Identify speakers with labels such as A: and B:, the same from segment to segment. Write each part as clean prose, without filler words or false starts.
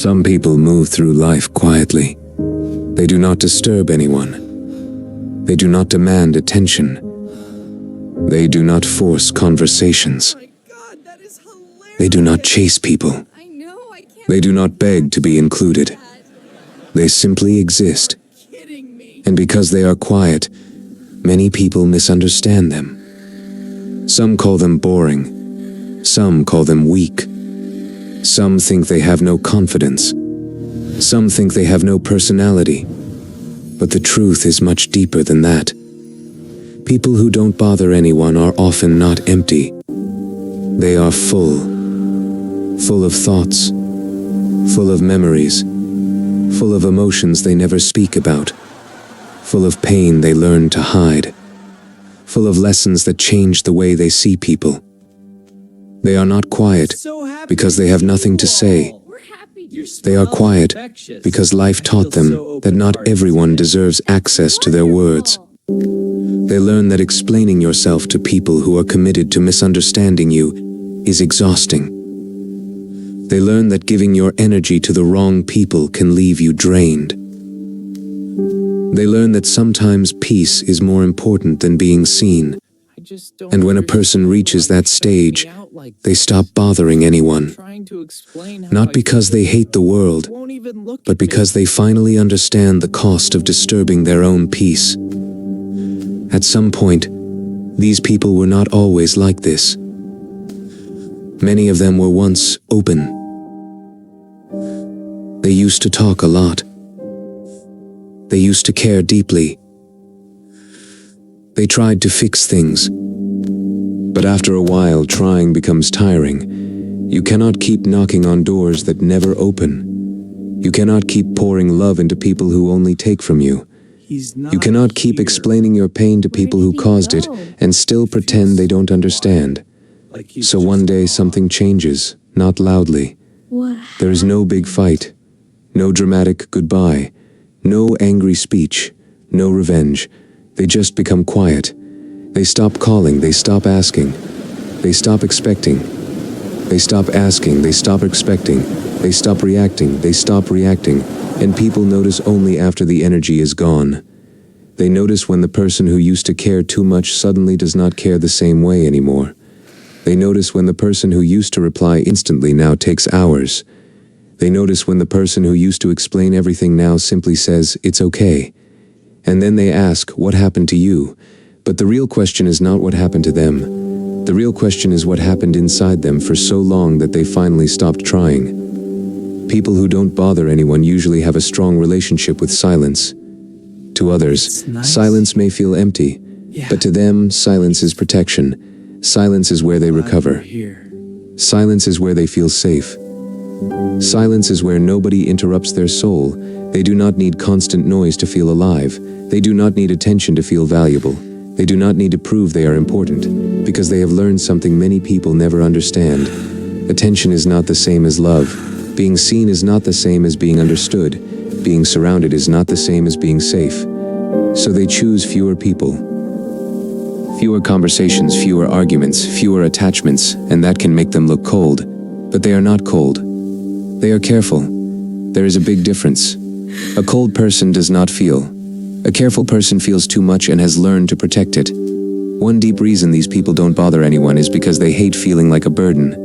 A: Some people move through life quietly. They do not disturb anyone. They do not demand attention. They do not force conversations. They do not chase people. They do not beg to be included. They simply exist. And because they are quiet, many people misunderstand them. Some call them boring. Some call them weak. Some think they have no confidence. Some think they have no personality. But the truth is much deeper than that. People who don't bother anyone are often not empty. They are full of thoughts, full of memories, full of emotions they never speak about, full of pain they learn to hide, full of lessons that change the way they see people. They are not quiet because they have nothing to say. They are quiet because life taught them that not everyone deserves access to their words. They learn that explaining yourself to people who are committed to misunderstanding you is exhausting. They learn that giving your energy to the wrong people can leave you drained. They learn that sometimes peace is more important than being seen. And when a person reaches that stage, they stop bothering anyone. Not because they hate the world, but because they finally understand the cost of disturbing their own peace. At some point, these people were not always like this. Many of them were once open. They used to talk a lot. They used to care deeply. They tried to fix things. But after a while, trying becomes tiring. You cannot keep knocking on doors that never open. You cannot keep pouring love into people who only take from you. You cannot keep explaining your pain to people who caused it and still pretend they don't understand. So one day something changes, not loudly. There is no big fight, no dramatic goodbye, no angry speech, no revenge. They just become quiet. They stop calling, they stop asking. They stop expecting. They stop asking, they stop expecting. They stop reacting, they stop reacting. And people notice only after the energy is gone. They notice when the person who used to care too much suddenly does not care the same way anymore. They notice when the person who used to reply instantly now takes hours. They notice when the person who used to explain everything now simply says, "It's okay." And then they ask, "What happened to you?" But the real question is not what happened to them. The real question is what happened inside them for so long that they finally stopped trying. People who don't bother anyone usually have a strong relationship with silence. To others, silence may feel empty, but to them, silence is protection. Silence is where they recover. Silence is where they feel safe. Silence is where nobody interrupts their soul. They do not need constant noise to feel alive. They do not need attention to feel valuable. They do not need to prove they are important, because they have learned something many people never understand. Attention is not the same as love. Being seen is not the same as being understood. Being surrounded is not the same as being safe. So they choose fewer people. Fewer conversations, fewer arguments, fewer attachments, and that can make them look cold. But they are not cold. They are careful. There is a big difference. A cold person does not feel. A careful person feels too much and has learned to protect it. One deep reason these people don't bother anyone is because they hate feeling like a burden.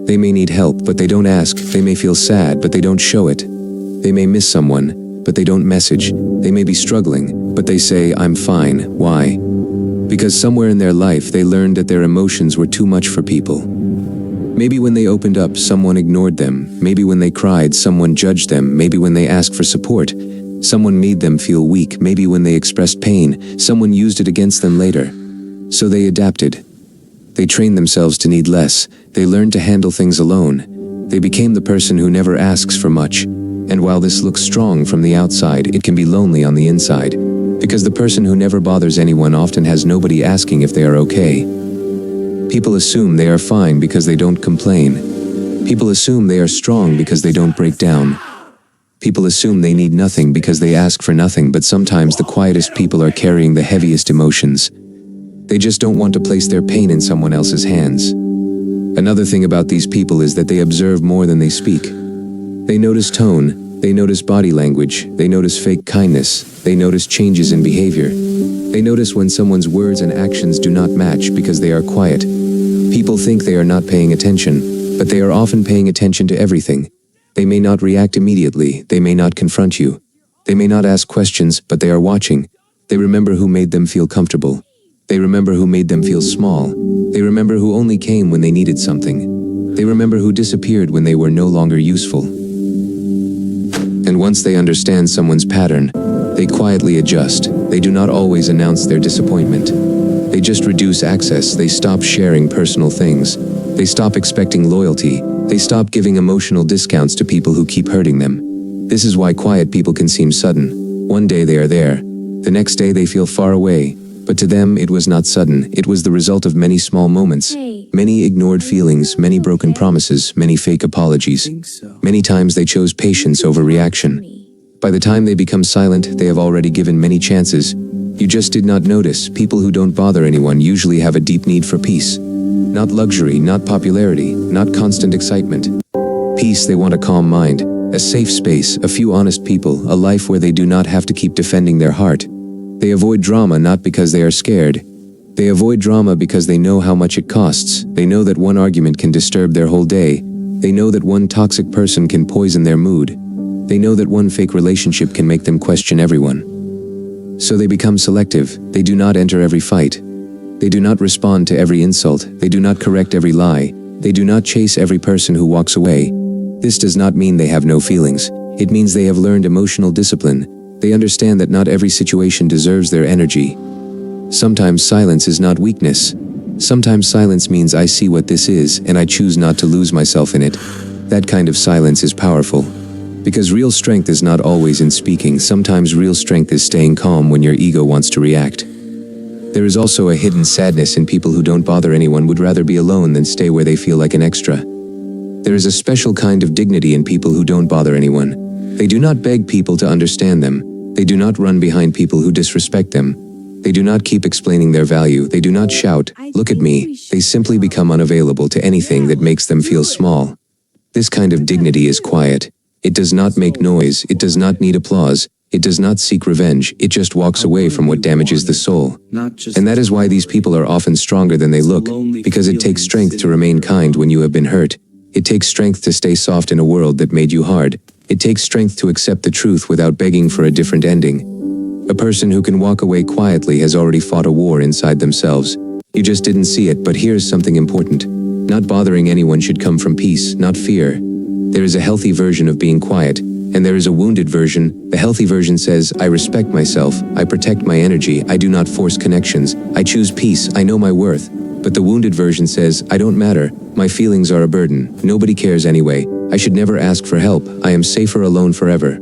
A: They may need help, but they don't ask. They may feel sad, but they don't show it. They may miss someone, but they don't message. They may be struggling, but they say, "I'm fine." Why? Because somewhere in their life they learned that their emotions were too much for people. Maybe when they opened up, someone ignored them. Maybe when they cried, someone judged them. Maybe when they asked for support, someone made them feel weak. Maybe when they expressed pain, someone used it against them later. So they adapted. They trained themselves to need less. They learned to handle things alone. They became the person who never asks for much. And while this looks strong from the outside, it can be lonely on the inside. Because the person who never bothers anyone often has nobody asking if they are okay. People assume they are fine because they don't complain. People assume they are strong because they don't break down. People assume they need nothing because they ask for nothing, but sometimes the quietest people are carrying the heaviest emotions. They just don't want to place their pain in someone else's hands. Another thing about these people is that they observe more than they speak. They notice tone, they notice body language, they notice fake kindness, they notice changes in behavior. They notice when someone's words and actions do not match because they are quiet. People think they are not paying attention, but they are often paying attention to everything. They may not react immediately, they may not confront you. They may not ask questions, but they are watching. They remember who made them feel comfortable. They remember who made them feel small. They remember who only came when they needed something. They remember who disappeared when they were no longer useful. And once they understand someone's pattern, they quietly adjust. They do not always announce their disappointment. They just reduce access. They stop sharing personal things. They stop expecting loyalty. They stop giving emotional discounts to people who keep hurting them. This is why quiet people can seem sudden. One day they are there. The next day they feel far away. But to them it was not sudden. It was the result of many small moments. Many ignored feelings, many broken promises, many fake apologies. Many times they chose patience over reaction. By the time they become silent, they have already given many chances. You just did not notice. People who don't bother anyone usually have a deep need for peace. Not luxury, not popularity, not constant excitement. Peace, they want a calm mind, a safe space, a few honest people, a life where they do not have to keep defending their heart. They avoid drama not because they are scared. They avoid drama because they know how much it costs. They know that one argument can disturb their whole day. They know that one toxic person can poison their mood. They know that one fake relationship can make them question everyone. So they become selective. They do not enter every fight. They do not respond to every insult. They do not correct every lie. They do not chase every person who walks away. This does not mean they have no feelings. It means they have learned emotional discipline. They understand that not every situation deserves their energy. Sometimes silence is not weakness. Sometimes silence means I see what this is and I choose not to lose myself in it. That kind of silence is powerful. Because real strength is not always in speaking. Sometimes real strength is staying calm when your ego wants to react. There is also a hidden sadness in people who don't bother anyone, would rather be alone than stay where they feel like an extra. There is a special kind of dignity in people who don't bother anyone. They do not beg people to understand them. They do not run behind people who disrespect them. They do not keep explaining their value. They do not shout, "Look at me." They simply become unavailable to anything that makes them feel small. This kind of dignity is quiet. It does not make noise. It does not need applause. It does not seek revenge. It just walks away from what damages the soul. And that is why these people are often stronger than they look, because it takes strength to remain kind when you have been hurt. It takes strength to stay soft in a world that made you hard. It takes strength to accept the truth without begging for a different ending. A person who can walk away quietly has already fought a war inside themselves. You just didn't see it, but here's something important. Not bothering anyone should come from peace, not fear. There is a healthy version of being quiet, and there is a wounded version. The healthy version says, I respect myself, I protect my energy, I do not force connections, I choose peace, I know my worth. But the wounded version says, I don't matter, my feelings are a burden, nobody cares anyway, I should never ask for help, I am safer alone forever.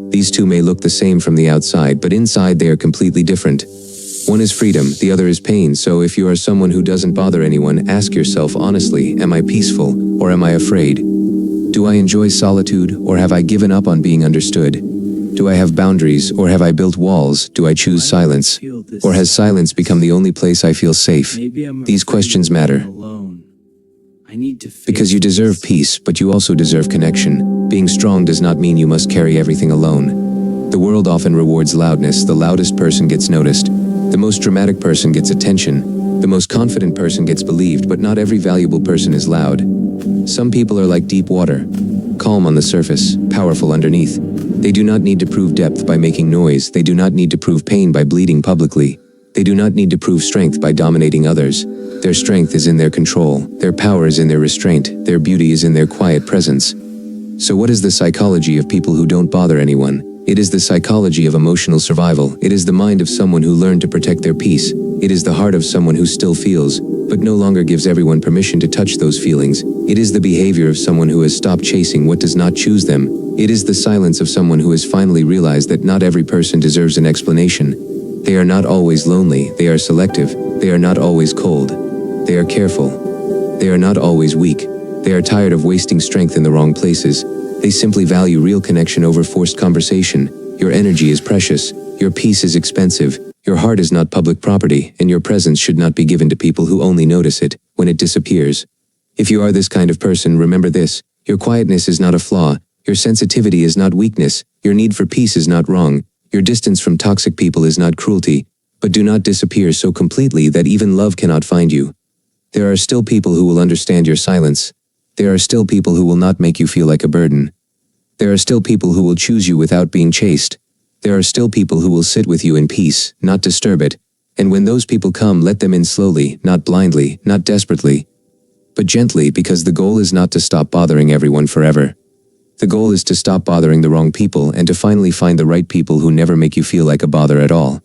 A: These two may look the same from the outside, but inside they are completely different. One is freedom, the other is pain. So if you are someone who doesn't bother anyone, ask yourself honestly, am I peaceful, or am I afraid? Do I enjoy solitude, or have I given up on being understood? Do I have boundaries, or have I built walls? Do I choose silence? Or has silence become the only place I feel safe? These questions matter. Because you deserve peace, but you also deserve connection. Being strong does not mean you must carry everything alone. The world often rewards loudness. The loudest person gets noticed. The most dramatic person gets attention. The most confident person gets believed, but not every valuable person is loud. Some people are like deep water, calm on the surface, powerful underneath. They do not need to prove depth by making noise. They do not need to prove pain by bleeding publicly. They do not need to prove strength by dominating others. Their strength is in their control. Their power is in their restraint. Their beauty is in their quiet presence. So what is the psychology of people who don't bother anyone? It is the psychology of emotional survival. It is the mind of someone who learned to protect their peace. It is the heart of someone who still feels, but no longer gives everyone permission to touch those feelings. It is the behavior of someone who has stopped chasing what does not choose them. It is the silence of someone who has finally realized that not every person deserves an explanation. They are not always lonely. They are selective. They are not always cold. They are careful. They are not always weak. They are tired of wasting strength in the wrong places. They simply value real connection over forced conversation. Your energy is precious. Your peace is expensive. Your heart is not public property, and your presence should not be given to people who only notice it when it disappears. If you are this kind of person, remember this: your quietness is not a flaw. Your sensitivity is not weakness. Your need for peace is not wrong. Your distance from toxic people is not cruelty. But do not disappear so completely that even love cannot find you. There are still people who will understand your silence. There are still people who will not make you feel like a burden. There are still people who will choose you without being chased. There are still people who will sit with you in peace, not disturb it. And when those people come, let them in slowly, not blindly, not desperately, but gently, because the goal is not to stop bothering everyone forever. The goal is to stop bothering the wrong people and to finally find the right people who never make you feel like a bother at all.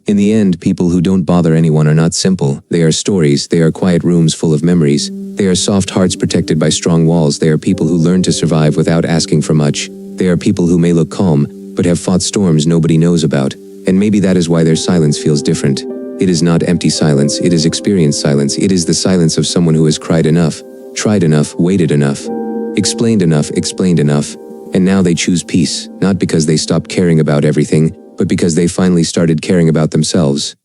A: In the end, people who don't bother anyone are not simple. They are stories. They are quiet rooms full of memories. They are soft hearts protected by strong walls. They are people who learn to survive without asking for much. They are people who may look calm, but have fought storms nobody knows about. And maybe that is why their silence feels different. It is not empty silence. It is experienced silence. It is the silence of someone who has cried enough, tried enough, waited enough, explained enough, and now they choose peace, not because they stopped caring about everything, but because they finally started caring about themselves.